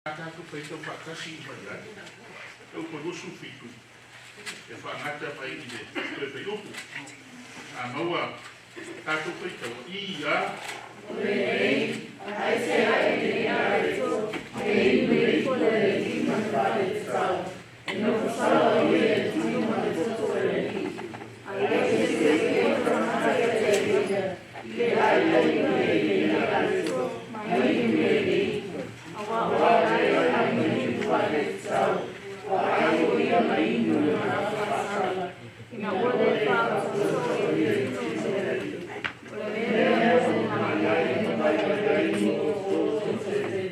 Tātou whaitau whakasi I mai ai. Tau konosu whitu. E whangata mai I le koe whaiupu. A maua tātou whaitau I a. Olei, ai se ai ne a e to. E me ko le I man wale tau. E no whasala I e tui man e toto e le I. Ai e se e whanata e te rega. I le ai e a e to. Mai I me e I. Awa ai ai me wale tau. Wa ai o ia mai inu na whasala. Ina wale whaka so e le tui e le I. Ole mea o mai ai e mai ai I o o te te.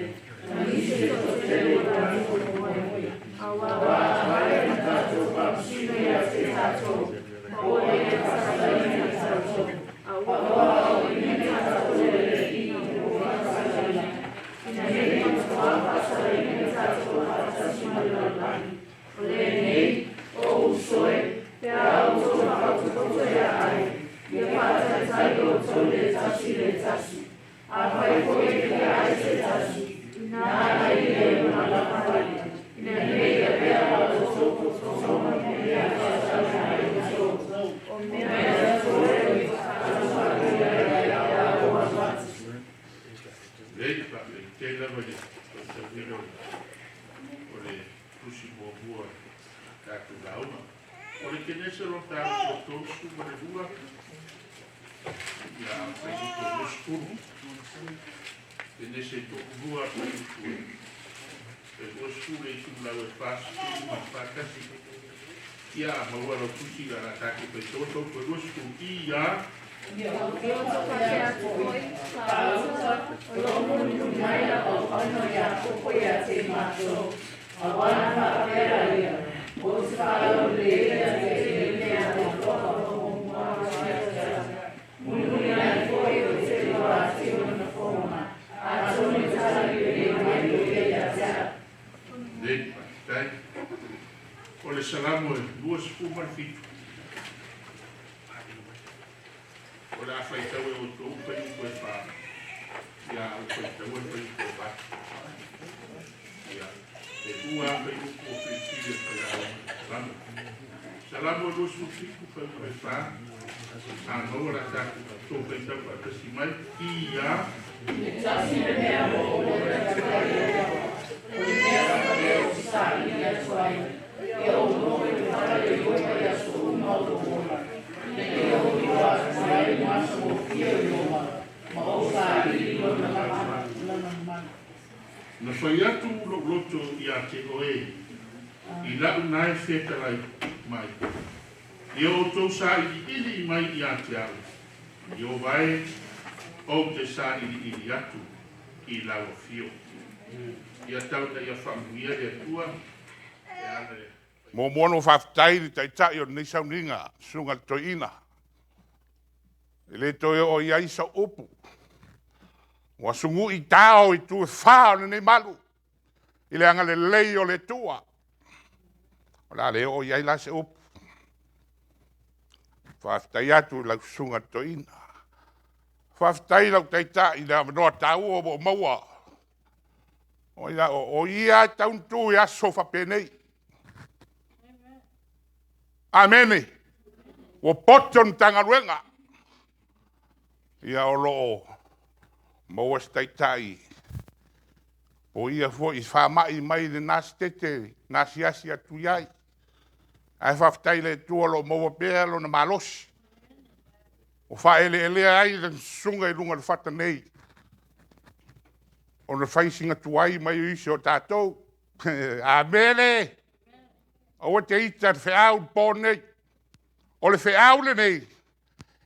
Na nisi to te o la o moi. Awa ai e tato papsine a te tato. O e e tasa I a tato. Awa o I tato e le I o whasala. Ina nei matua whasala I tato a tasima lalani. Ole nei o usoe. Te au to whakatukoto e ai. Ia pata tai o to le tasi. A whai koe ki ai se tasi. Nā ai e una la pari. Ina nei a pea o soko soma me a whasala ai o soko. O mea to e a whakua e a o whatu. Rei pake, te lawa ni te wino o le pusi mua tātou lauma. O le kenesa ro tātou tōsu ma le hua. Ia whai ni tō moskuru. Kenesa I tō hua whai ni tō. E moskuru e tūlau e whāsu ma whātasi. Ia maua ro pusi la tātou pe tōtou pe moskuru. Ia Ia o toka te atu koi, o lomo ni mai a o whano ia koko ia te mātou. A wana whakera ia, o te whao le ia te mea o toka o mua whakera. Muni ai koi o te loa te ona whonga, a tōni tari e mai o ia tea. Lepa, tai. O le salamo e duas fumarfitu. O la whaitau e o tō upai koe wha. Ia o whaitau e whai koe wha. Ia, e ua whai upo o whitire whai salamo. Salamo e rosu whiku whai koe wha. A maua la tāku tō whaitau a kasi mai. Ia. E tasi me mea mo o le whai e o le mea whai o sāi i a tuai. E o mo e whai e o whai a so uma o mola. E o iwa mai maso o fia ioma, ma o sāi I lona lana. Na whai atu loto I a te oe, I lau nai whetalai mai. I o tō sāi ili mai I a te au. I o vai o te sāi ili atu I lau fio. I a tau na I a whamuia le atua, e ane. Mo mono whaftai tai tai o nei sauninga, sunga toina. Le toi o iai sa upu. Wa sungu I tao I tu whao nei malu. I le anga le lei o le tua. O la le o iai la se upu. Whaftai atu lau sunga toina. Whaftai lau tai tai I le amanoa tau o maua. O ia tauntu I aso whapenei. Amene. O poton tangaruenga. Ia o loo. Maua staitai. O ia fo I whamai mai le nasi tete. Nasi asi atu iai. Ai whaftai le tua lo maua pēa lo na malosi. O whaele ai le sunga I runga le whata nei. O na whaisinga tuai mai o isi o tātou. Amene. O te ita whiau pōnei. O le whiau le nei.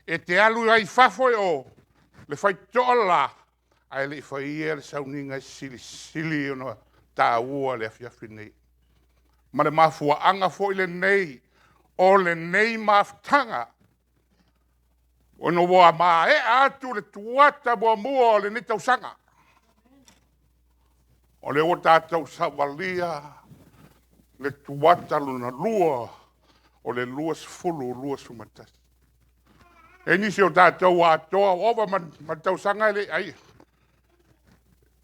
E te alu ai whafo o. Le whai tola. Ai le whai ia le sauninga sili o na tā ua le awhiawhi nei. Ma le mafua anga fo I le nei. O le nei maftanga. O no wa ma e atu le tuata boa mua o le ni tausanga. O le o tātou sawalia. Le tuata luna lua o le lua sfulu lua sumatas. E nisi o tātou atoa ova man tausanga ele ai.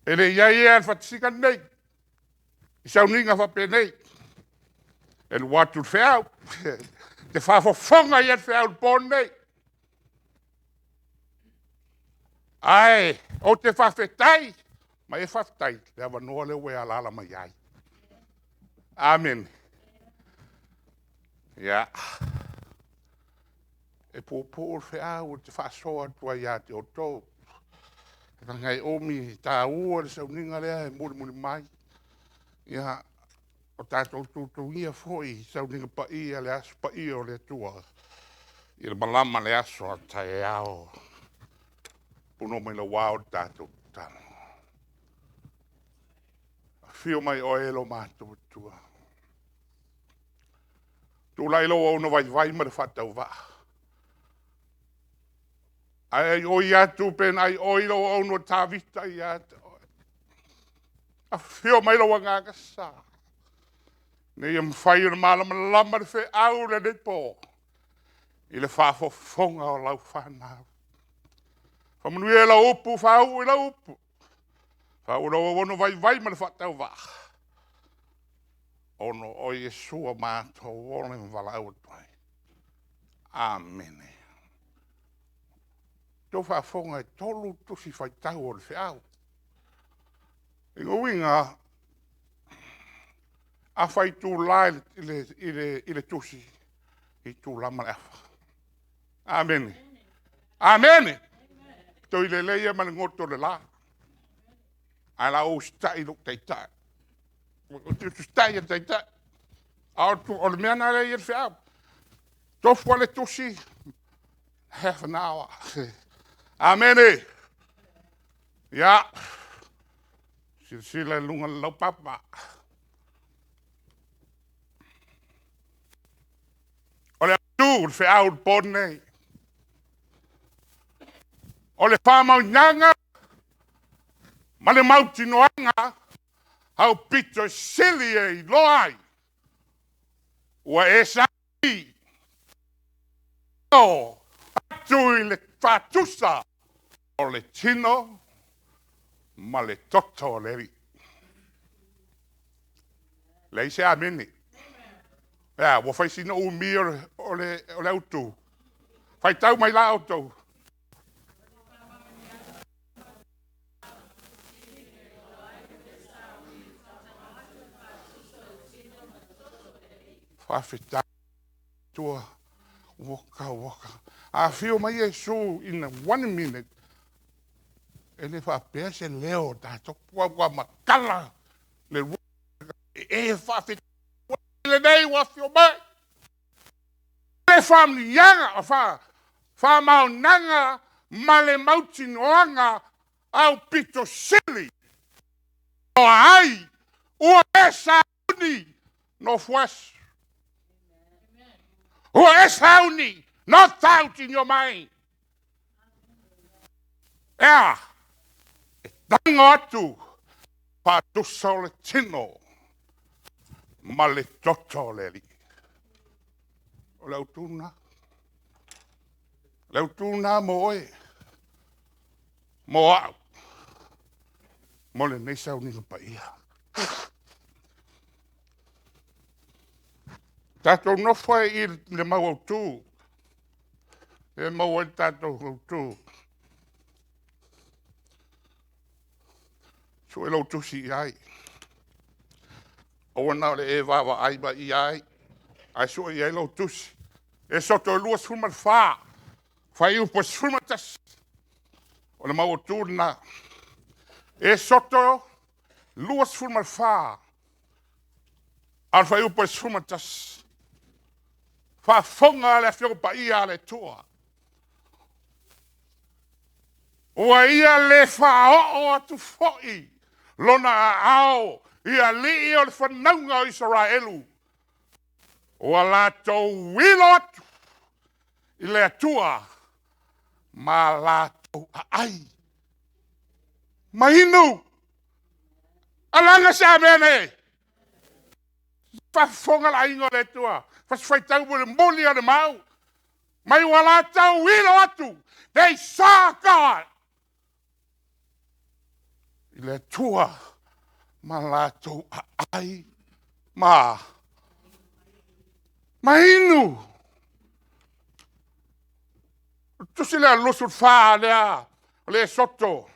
Ele iai e alfatisika nei. I sauninga whapenei. E lu watu whiau. Te whafofonga i at whiau ponei. Ai, o te whawhetai. Ma e whawhetai. Le awa noa le wea lala mai ai. Amen. Ja. E pōpōr whiau te whasoa tua ia te o tō. Ngai omi tā ua le sauninga lea e muli mai. Ia, o tātou tūtungia foi sauninga pa ia le aso pa ia o le tua. I le malama le aso a tae ao. Puno mai la wao tātou tano. Fio mai o elo mātou tua. Tū lailo o no vai ma le whatau wa. Ai o ia tu pen ai oilo o no tāwita ia. A fio mai lo wanga sa. Ne ia mwhai o malama lama le whe au le ne pō. I le whafofonga o lau whanau. Whamanu e la upu, whau e la upu. Whau rau ono vai ma le whatau wa. Ono o Yesua mātou ole mwalau tuai. Amen. Tō whafonga e tolu tusi whaitau o le whiau. Ingo winga, a whai tū lai i le tusi, i tū lama le afa. Amen. Amen. Tō i le leia ma le ngoto le la. A la o stai luk teitai. O tu stai e teitai. A o le mea nare i le whiau. Tō fua le tusi, half an hour. Amen. Ja. Sila lunga lau papa. O le atu, le whiau le pone. O le Faamaoniga, ma le Mautinoga, hau pito sili e loai. Ua e sa'i. O atu i le tatusa. O le tino, ma le toto le ri. Le se ameni. Ja, wo fai sino u mir o le auto. Fai tau mai la auto. Fa fita tua waka. A fio mai Yesu in 1 minute. Ele fa pese leo da to wa makala le e fa fit le dei wa fio mai le Faamaoniga fa Faamaoniga ma le Mautinoga au pito sili o ai o esa uni no fues o esa uni not out in your mind. Yeah. Danga atu, patusa o le tino, ma le toto le li. O le autuna mo e, mo au, mo le nei sauninga pa ia. Tato no fai i le mau autu, e mau e tato autu. So e lau tusi ai. O wana le e wawa ai ba i ai. Ai so e ai lau tusi. E soto e lua sfuma wha. Whai upo sfuma tas. O le mau tūna. E soto lua sfuma wha. Al whai upo sfuma tas. Wha fonga le whio pa ia le tua. Ua ia le wha o atu foi. Lona ao ia li o le whanaunga o Israelu. O la tau wilo atu i le atua ma la tau ai. Mahinu alanga sa mene whafonga la ingo le tua whaswhaitau mo le moli a le mau mai wa la tau wilo atu they saw God. I le tua ma lātou ai, ma inu. Tusi lea lusu wha lea, le soto.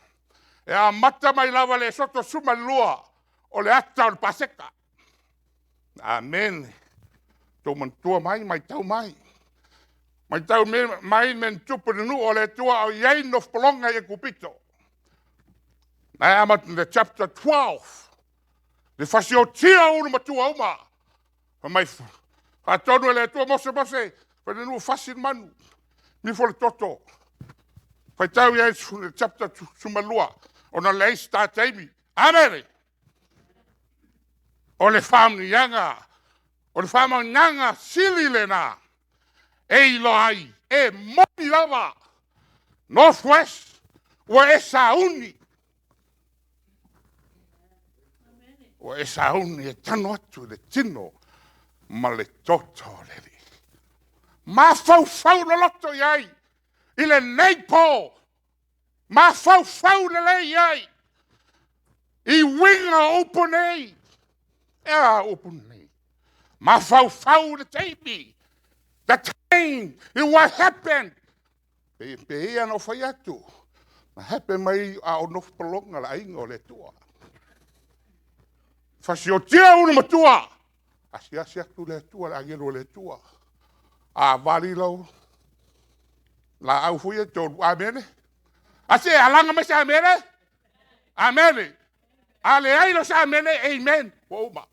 E a mata mai lava le soto suma lua, o le ata o le paseka. Amen. Tō mantua mai, mai tau mai. Mai tau mai men tupu nu o le tua o iei no wpolonga e kupito. Nai amat in the chapter 12. Le fasio tia unu matua uma. Mai atonu le tua mose mose, pene nu fasin manu. Mi fo le toto. Pai tau iei le chapter sumalua. Ona lei sta taimi. Amere. O le Faamaoniga. O le Faamaoniga sili le na. E ilo ai. E moni lava. Northwest. Ua e sauni. Ua e sauni e tano atu le tino. Ma le toto le li. Ma fau le loto iai. I le neipo. Ma fau le le iai. I winga openei. Ea openei. Ma fau le teipi. The time. And what happened. Pe ia no fai atu. Ma happen mai a o no palonga la ingo le tua. Fasio tia unu matua. Asia atu le tua, la agero le tua. A vali lau. La au fuia tō amene. Ase alanga me sa amene. Amene. Ale ailo sa amene. Amen. Woma.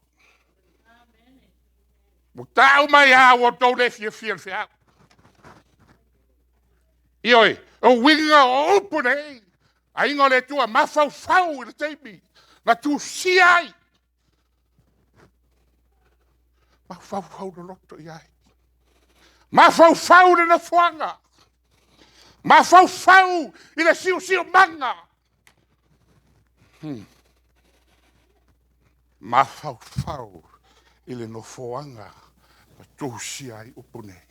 Mutau mai a o tō le fia. Ioi. O winga o opune. A ingo le tua. Ma fau i le teipi. Na tu siai. Ma fau le loto iai. Ma fau le na fuanga. Ma fau i le siu manga. Ma fau i le no fuanga. Ma tu siai opune.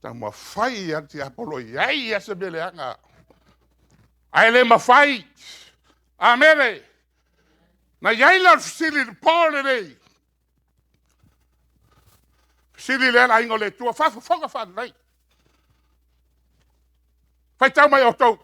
Ta ma fai ati apolo iai asa beleanga. Ai le ma fai. Amene. Na iai la sili pole nei. Sili le la ingo le tua. Fonga fa nei. Fai tau mai o tau.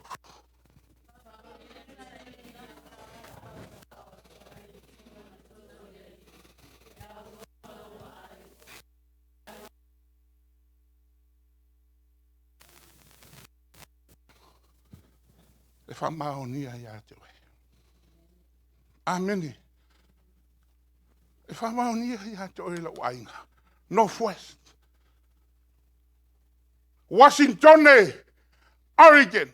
E Faamaoniga ia te oe. Amene. E Faamaoniga ia te oe la wainga. Northwest. Washington, Oregon.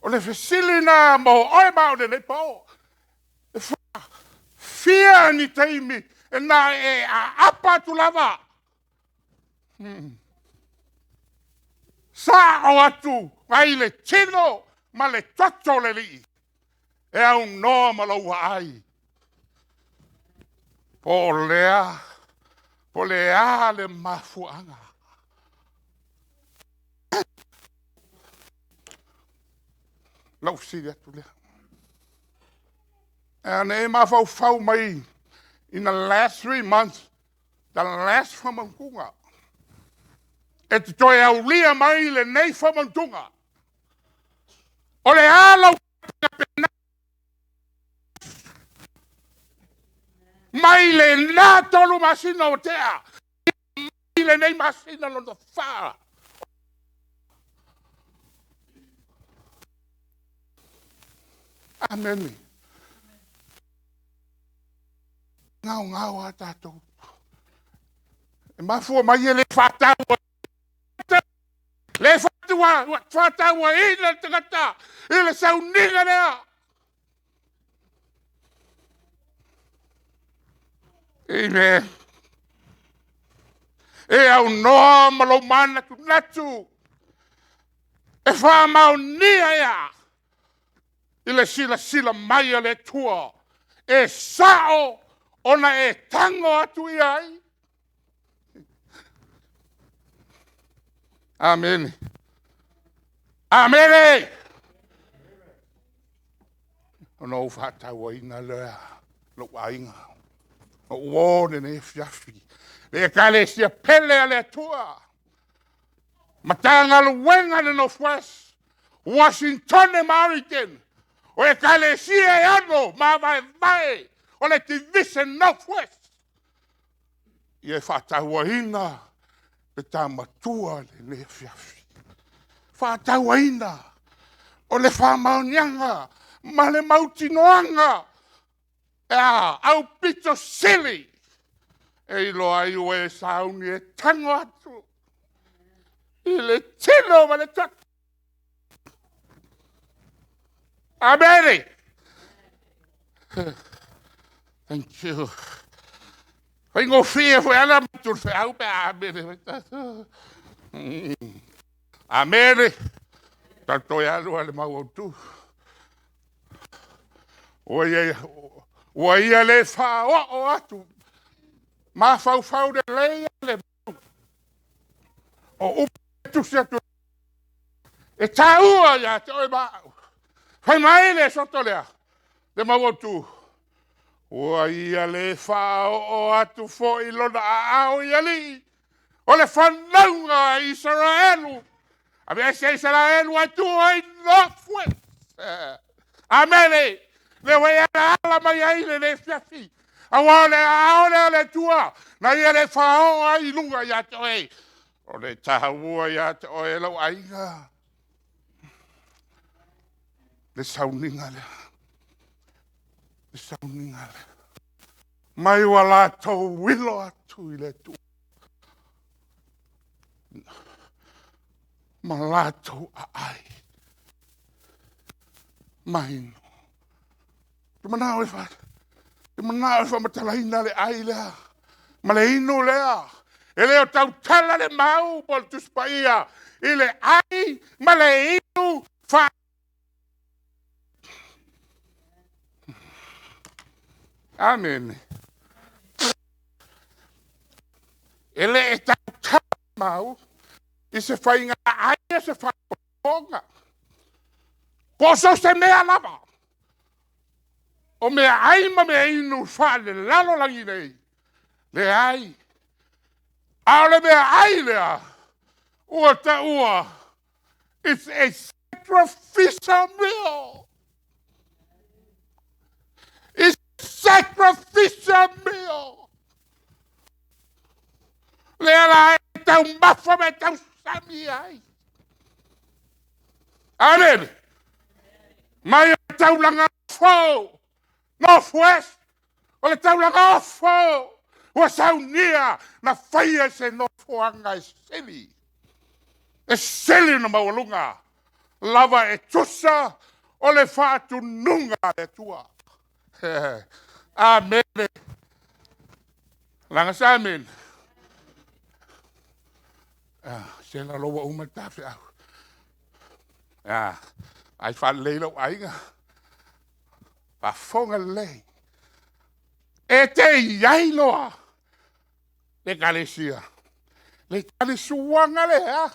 O le fesilina mo oe mao le po. Fia ni teimi. E na e a apa tu lava. Sa o atu, ai le tino, ma le toto le li. E au no ma lo ai. Po lea le mafuanga. Lau siri atu lea. And e mafau mai, in the last 3 months, the last Faamaoniga. E te toi au lia mai le nei Faamaoniga. O le ala mai le nā tolu masina o tea. Mai le nei masina lo no wha. Amen. Ngau a tātou. E mafua mai e le whātau. Le whātau i le tangata. I le sauniga rea. Amen. E au noa malo mana tu natu. E Faamaoniga ia. I le sila mai a le tua. E sao ona e tango atu iai. Amen. Amene. Ono whatau ina lea. Lo wainga. O wone ne fiafi. Le kale sia pele ale tua. Matanga luenga ne Northwest. Washington e Mauritian. O e kale sia e ano. Ma vai. O le division Northwest. Ie whatau ina. Pe tā matua le fiafi. Whatau ina. O le Faamaoniga. Ma le Mautinoga. Au pito sili. E lo ai o e sauni e tango atu. I le tino ma le tak. Amene. Thank you. Vengo fie fue ala matur fe au pe amene. Amene. Tanto ya lo le mau tu. Oia le fa o atu. Ma fau de le o upu se tu e taua ya te oi ba fai mai le soto lea le mawotu o ia le fa o atu fo i lona a o ia li o le whanaunga i Israelu a mea se Israelu atu ai Northwest amene le wea ala mai ai le fiafi awane aone tua na ia le fa o ai lunga ya te oi o le tahua ia te oe lau aiga. Le sauninga le. Le sauninga le. Mai wa lātou wilo atu i le tu. Ma lātou a ai. Maino. Te manao e wha. Te manao e wha matalaina le ai lea. Ma le ino lea. E leo tau tala le mau pol tuspaia. I le ai ma le inu fa. Amen. E le e tau tala mau. I se whainga ai e se whainga. Poso se mea lava. O mea ai ma mea inu fa le lalo langi nei. Le ai. Ale mea ai lea. Ua ta ua. It's a sacrificial meal. It's a sacrificial meal. Lea la e tau mafa me tau sami ai. Amen. Mai o tau langa fo. Northwest. O le tau langa fo. Ua saunia na whaia se no fuanga e seli. E seli na maulunga. Lava e tusa o le whaatu nunga e tua. Amen. Langa sa amen. Se la loa umatafe au. Ai wha leilo aiga. Pa fonga lei. E te iai loa. Le kalesia. Le kalesuanga lea.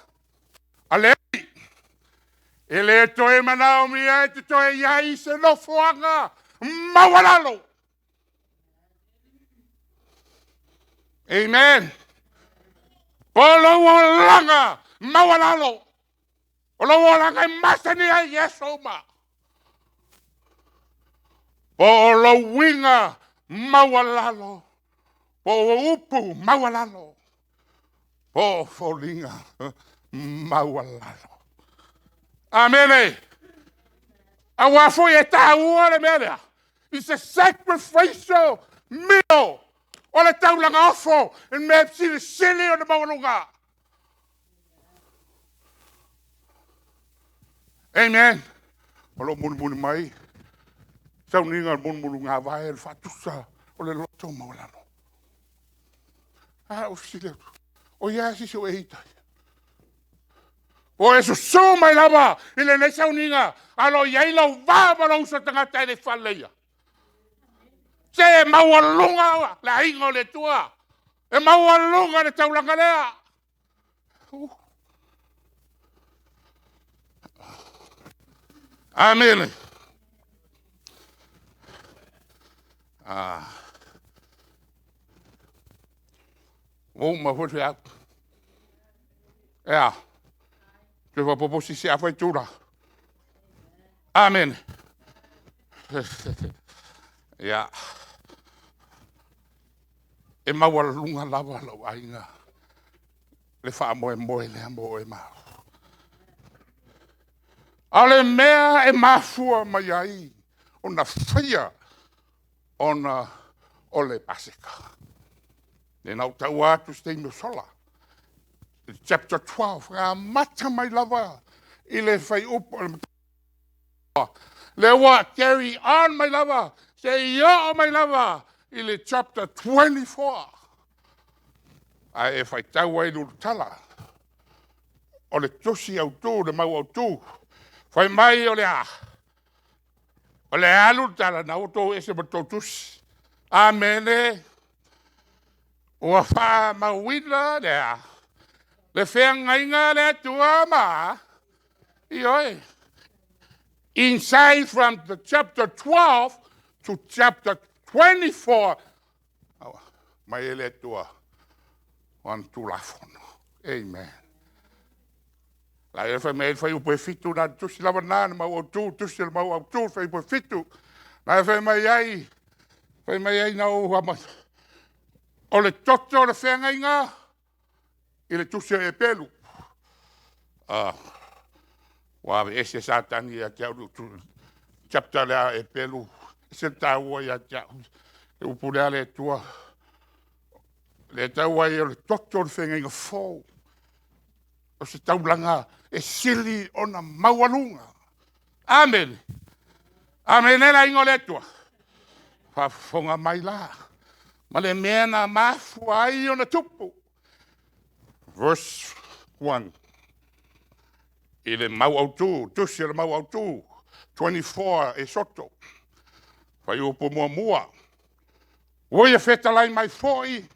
A lei. E le toe manao mia e te toe iai se no fuanga. Mawalalo. Amen. Polo langa. Mawalalo. Polo langa e masani a yeso ma. Polo winga. Mawalalo. Po upu mawalalo. Po folinga mawalalo. Amene. Awafo e taua le mea. It's a sacrificial meal. O le taulanga ofo. En me psi sili o le mawalunga. Amen. Olo muni mai. Sauninga munu ngā vai el fatusa o le loto maulano. O sile. O ia si so eita. O eso so mai lava ile nei sauninga alo ia ilo va ma lo sa tanga tai le faleia. Se maulunga la ingo le tua. E maulunga le taulanga lea. Amen. O ma foi ya. Ja. Tu vas pas si c'est après tout là. Amen. Ja. E maua lunga lava lo ainga. Le fa moe le moe ma. Ale mea e mafua mai ai. Ona fia. Ona ole pasika. Ne nau tau atu stei no sola. Chapter 12. Ngā mata mai lava. I le fai upo. Le wa carry on mai lava. Se yo mai lava. I le chapter 24. Ai e fai tau ai lulu tala. O le tosi au tū, le mau au tū. Fai mai o le a. O le alu tala na o tō ese ma tō tusi. Amene. Ua wha mawina le a. Le whenga inga le tua ma. Ioi. Inside from the chapter 12 to chapter 24. Mai ele tua. Wan tulafono. Amen. La e fai upo fitu na tusi lava nana mau au tū, tusi mau au tū, fai upo fitu. La e fai mai ai na o hama. O le toto o le whenga inga, i le tusi e pelu. Wawe ese satani a kia uru chapter lea e pelu. Se taua ia kia. E upo lea le tua. Le taua i o le toto o le whenga inga fōu. O se taulanga e sili ona maualunga. Amen. Amen e la ingo le tua. Whafonga mai la. Ma le mea na mafu ai ona tupu. Verse 1. I le mau au tū, tusi le mau au tū. 24 e soto. Whai upo mua mua. Oi e whetalai mai fōi.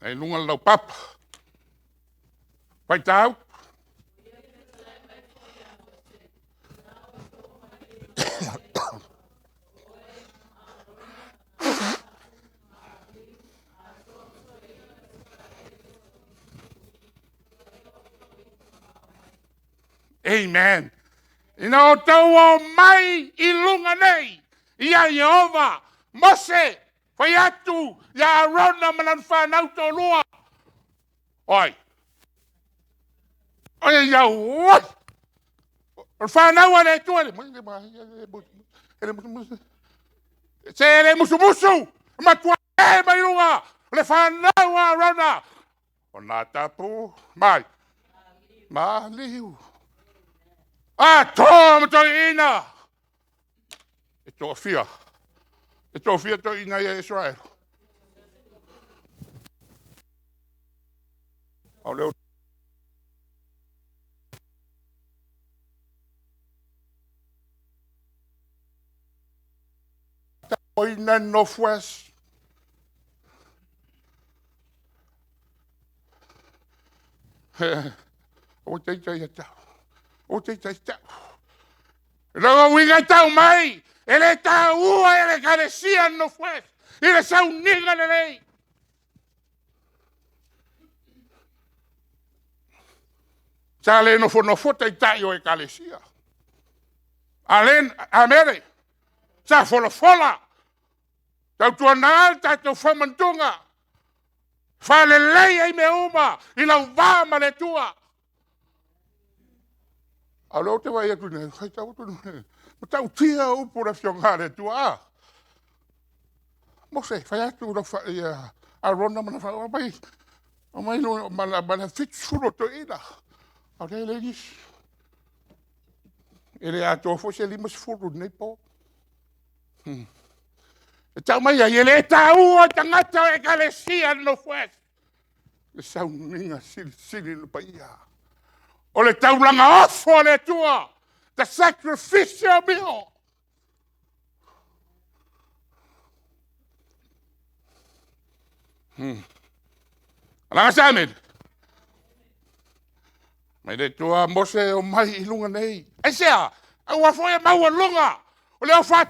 E lunga lau papa. Pai tau. Amen. Ina o tau o mai I lunga nei. Ia Jehova. Mose. Whai atu. Ia Arona manan whanau tō lua. Oi. Oi ia oi. Whanau ane tua. Se ele musu musu. Matua e mai lunga. Le whanau Arona. O nā tapu. Mai. Ma liu. Tō ma tō ina. E tō fia. E tō fia tō ina I Israel. Au leo. O ina northwest. O te te tau. O te te tau. Rogo winga tau mai. Ele tau ua ele karesia northwest. Ele sau ninga lei. Sale no fota I tai o e kalesia. Alen, amere. Sa fola. Tau tua na alta tau whamantunga. Whale lei ai me uma. I lau vama le tua. Alo te vai atu ne. Hai tau tu ne. Tau tia upo na fionga le tua. Mose, whai atu na whai Arona mana whai. O mai no mana fitsuro to ina. Au te ladies. Ele ato fo se limas furu nei po. E tau mai ai ele tau o tangata e kalesia no fues. Le sau ninga sili no paia. O le tau langa ofo le tua. The sacrificial meal. Langa samin. Mai le tua mose o mai I lunga nei. Ai sea, au a foi mau lunga. O le o fa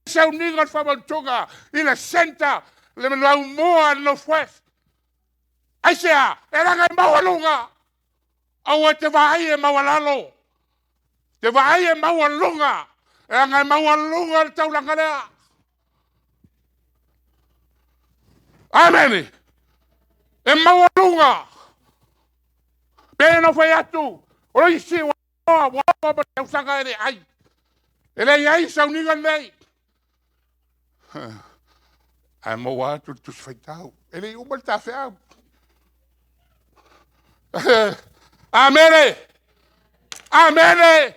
seu ninga Faamaoniga I le senta le lau moa no fues. Ai sea, era ngai mau lunga. Au te vai e mau lalo. Te vai e mau lunga. Era ngai mau lunga le tau langa lea. Amen. E mau lunga. Pena no foi atu. O isi wa pa te usanga ere ai. Ele ai sa uninga nei. Ai mo wa tu faitau. Ele o mal ta fea. Amen. Amen.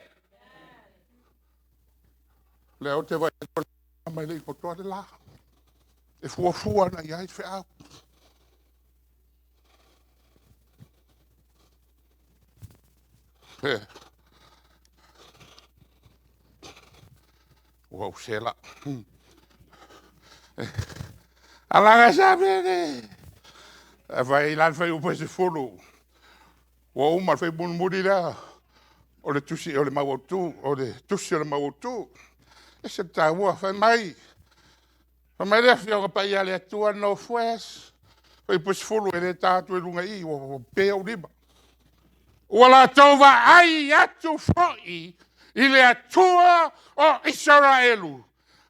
Leo te vai mai le ko to la. E fu na ia fea. Wow, sela. Alanga sabe. Vai lá foi o pese folo. O uma foi bun mudira. O le tusi o le mautu, o le tusi o le mautu. Ese taua foi mai. Foi mai le fio pa ia le tua no fues. Foi pese folo ele tatu lunga I o pe o riba. Wala tova ai atu foi I le atua o Israelu.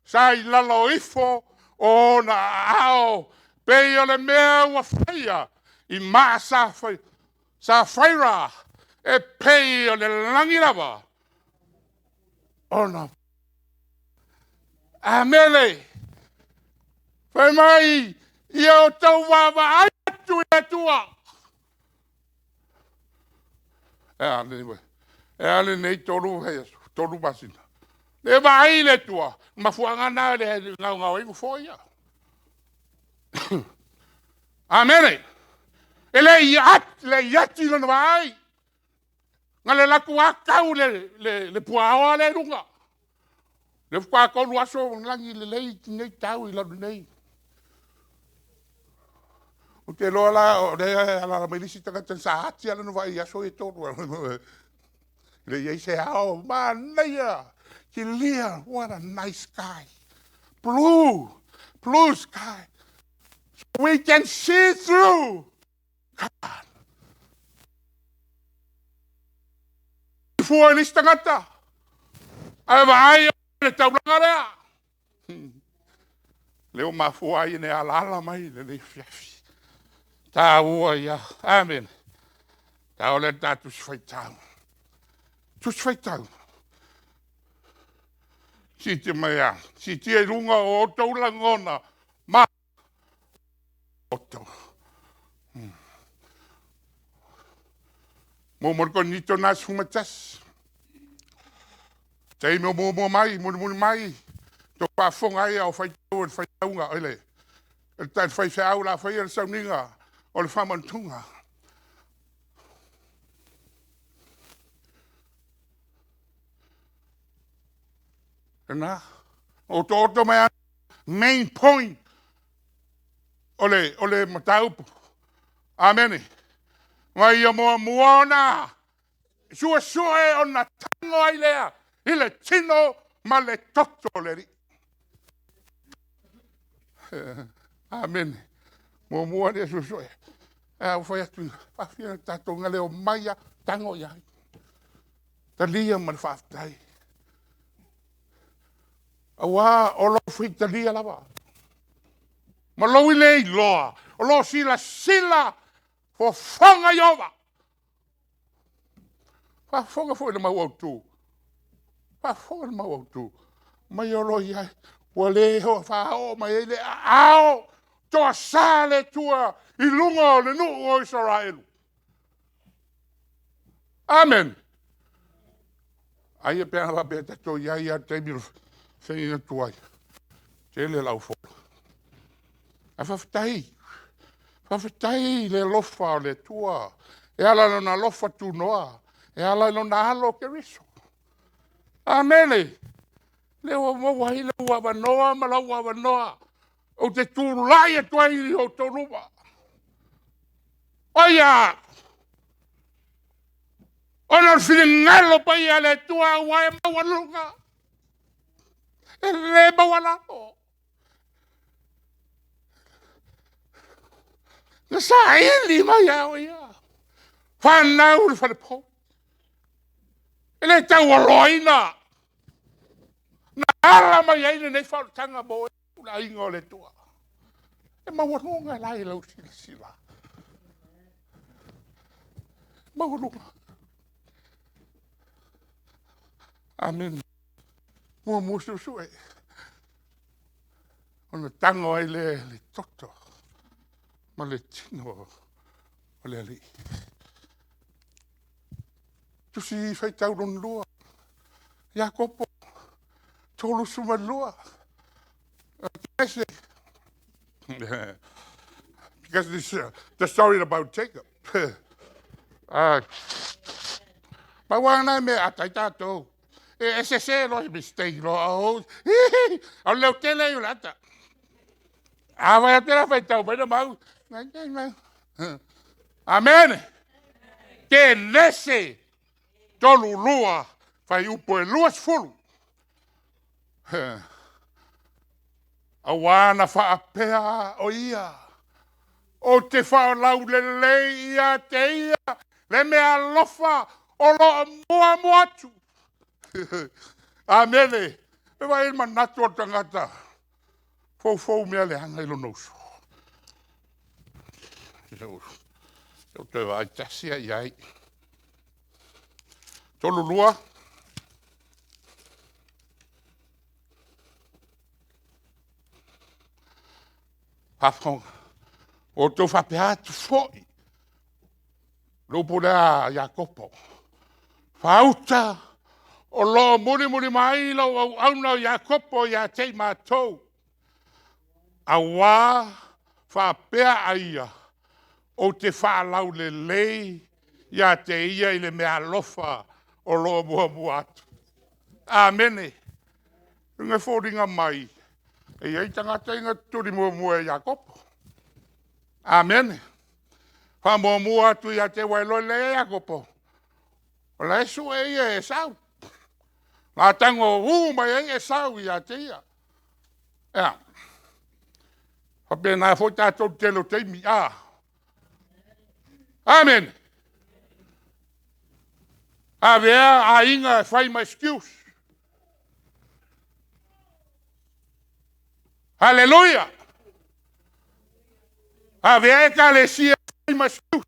Sai lalo ifo o na ao pe o le mea ua whaia I maa sa whaira e pe o le langirawa. O na amele whai mai I o tau wawa ai atu I atua. E ale nei toru hei toru basina. Le vai le tua, ma fuanga na le ngau I foia. Amen. Ele le yati no vai. Ngale la tua kau le puao le runga. Le kwa ko luaso ngangi le nei tau I la nei. O te lola o le ala melisi taka tan sa hati ala no vai aso E toru. Le ye se how man ya. Clear, what a nice sky. Blue sky. We can see through. God. Before this tangata. Ai vai le tau langa leo mafua I ne ala mai le fiafi. Ta ua ia. Amen. Ta ole tatus faitau. Tus faitau. Si te mea, si te runga o tau langona, ma o tau. Mo morko nito nas humatas. Tei mo mai, mo mai. To pa fonga ia o faitaunga, ele. El tan fai se aula, fai el sauninga, o le Faamaoniga. Na o to mai main point ole matau amen mai mo muona sua ona tango ai lea ile tino male totoleri amen mo muona sua o foi atu pa fia tato ngale o maia tango ia talia mal faftai Awa o lo fita dia lava. Ma lo ile loa. O lo sila fo fonga yova. Fa fonga foi ma wotu. Fa fonga ma wotu. Ma yo lo ia. Wale ho fa o ma ile ao. To sale tua I lungo le no o Israel. Amen. Ai pe va pe to ia te Sei tuai. Tele lau fo. A fafatai le lofa le tua. E ala na lofa tu noa. E ala na halo ke riso. Amene. Le o mo wai le wa noa ma la wa noa. O te tu lai e tuai o to ruba. Oia. Ona filingalo pa ia le tua wa e mawalunga. E le mawalako. Na sa ili ma ia o ia. Whanau le whanepo. E le tau aloina. Na ala mai aina nei whautanga mo e ula ingo le tua. E mawalunga lai lau sila. Mawalunga. Amen. Mua musu sue. Ona tango ai le toto. Ma le tino. O le ali. Tusi fai tau don lua. Jakopo. Tolu suma lua. Because this the story about Jacob. Ma wana me atai tatou. E se lo mistake lo au. Au leo tele yo lata. A vai até fai tau, vai mau. Amen. Que nesse tolu lua fai upo e luas fulu. Awana fa apea o ia. O te fa lau le ia te ia. Le mea lofa o lo mua moatu. Amene. E vai il manatu o tangata. Fou mea le hanga ilo nouso. Eu te vai tasia iai. Tolu lua. Hafong. O tō whapeatu fōi. Lopura Jakopo. Whauta. O lo muri mai lau au auna Jakopo ia tei mātou. A wā whapea aia. O te whālau le lei. Ia te ia i le mea lofa. O lo mua atu. Amene. Runga fōringa mai. E iei tangata inga turi mua e Jakopo. Amen. Wha mua atu ia te wailo le e Jakopo. O la esu e ia e sau. Ngā tango mai e sau ia te ia. Ea. Whape nā fo tātou telo teimi. Amen. A vea a inga whai my excuse. Hallelujah. A vea e ka le sia whai my excuse.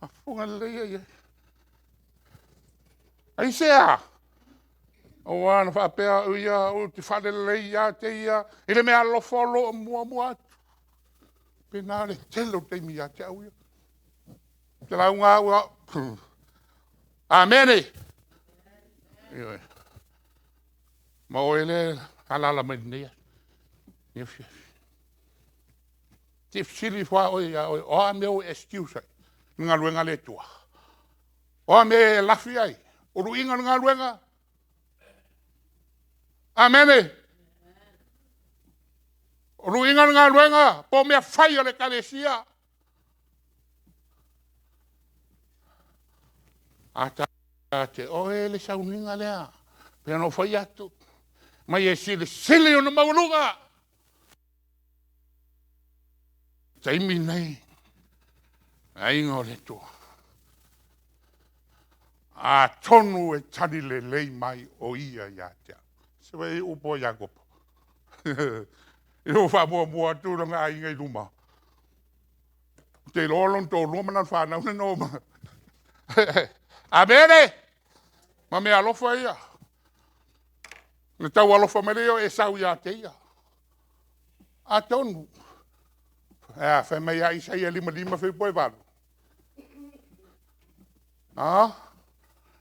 A funga leia ia. Ai sea. O wana whapea uia o te whale leia te ia. Ele mea lofolo mua atu. Pena le telo teimi a te au ia. Te lau ngā ua. Amene. Ioi. Ma o ele halala menea. Te sili wha o ia. O a meo excuse ai. Ngā luenga le tua. O a me lafi ai. O ruinga ngā luenga. Amene. O ruinga ngā luenga. Po mea whai o le kalesia. Ata te o le sauninga lea. Pea no whai atu. Mai e sili o na mauluga. Taimi nei. Aingo le tua. A tonu e tani le lei mai o ia ia tea. Se wei upo Jakopo. I o wha mua tūranga inga I ruma. Te lolon tō lomana whanau ne noma. A mere! Ma me alofa ia. Ne tau alofa mereo e sau ia te ia. A tonu. Ea, whai mai a isa ia lima whi poe wano.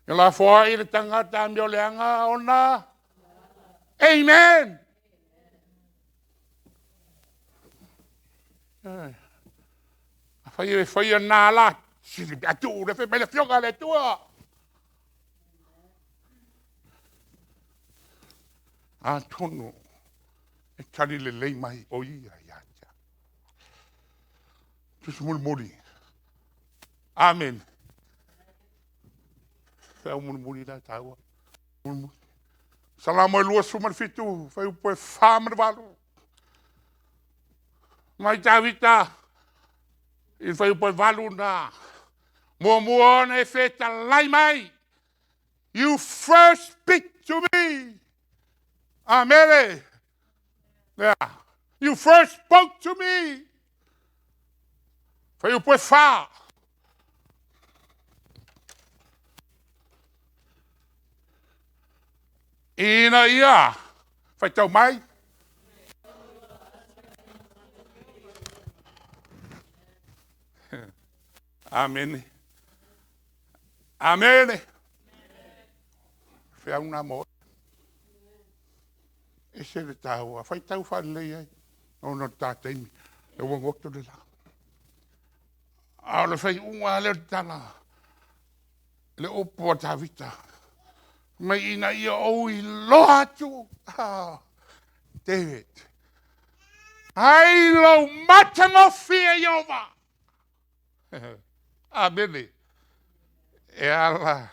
E la fōa I le tangata mi o leanga ona. Amen! Whai a nā la. Siri atu, le whi mai le whionga le tua. A tonu. E tari le lei mai o ia ia. Tusi muri. Amen. Fea muni la taua. Salamo lua sumar fitu. Fea upoe whamar walu. Mai tawita. I fea upoe walu na. Mua ne feta lai mai. You first speak to me. Amen. Yeah. You first spoke to me. Fea upoe wha. Ina ia. Fai tau mai. Amen. Amen. Fea una mo. E se le tau. Fai tau whanlei ai. Ono tāteimi. E wangokto le la. Aole fai unga le tala. Le opo a tawita. Mai ina ia oi loa tu. David. Ai lo matano fia Yova. Amen. E ala.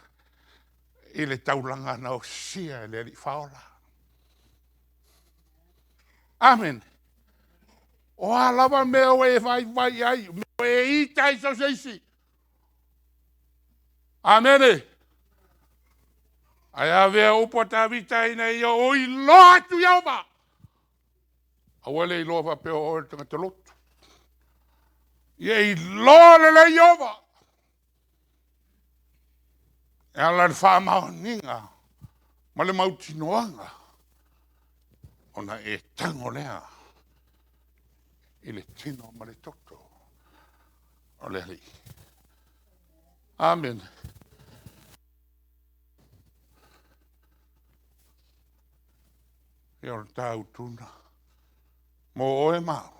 I le taulanga na o sia le li faola. Amen. O alava meo e vai ai. Meo e ita i so seisi. Amen. Ai avea upo tawita ina ia oi loa tu Yova. Awale i loa peo o e tanga te lotu. Ia i loa le Yova. E ala le Faamaoniga. Ma le Mautinoga. Ona e tango lea. I le tino ma le toto. O le li. Amen. Ia o tau tuna. Mo oe mau.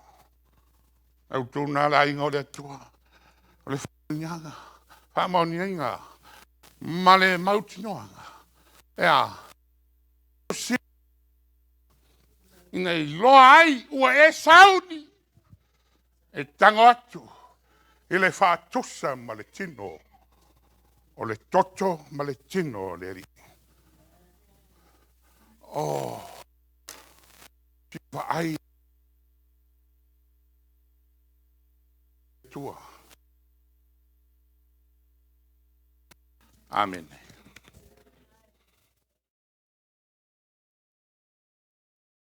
Au tuna la ingo le tua. O le Faamaoniga. Ma le Mautinoga. Ea. Si. Ina i loa ai ua e sauni. E tango atu. I le whātusa ma le tino. O le toto ma le tino le ri. Oh. Kipa ai. Tua. Amen.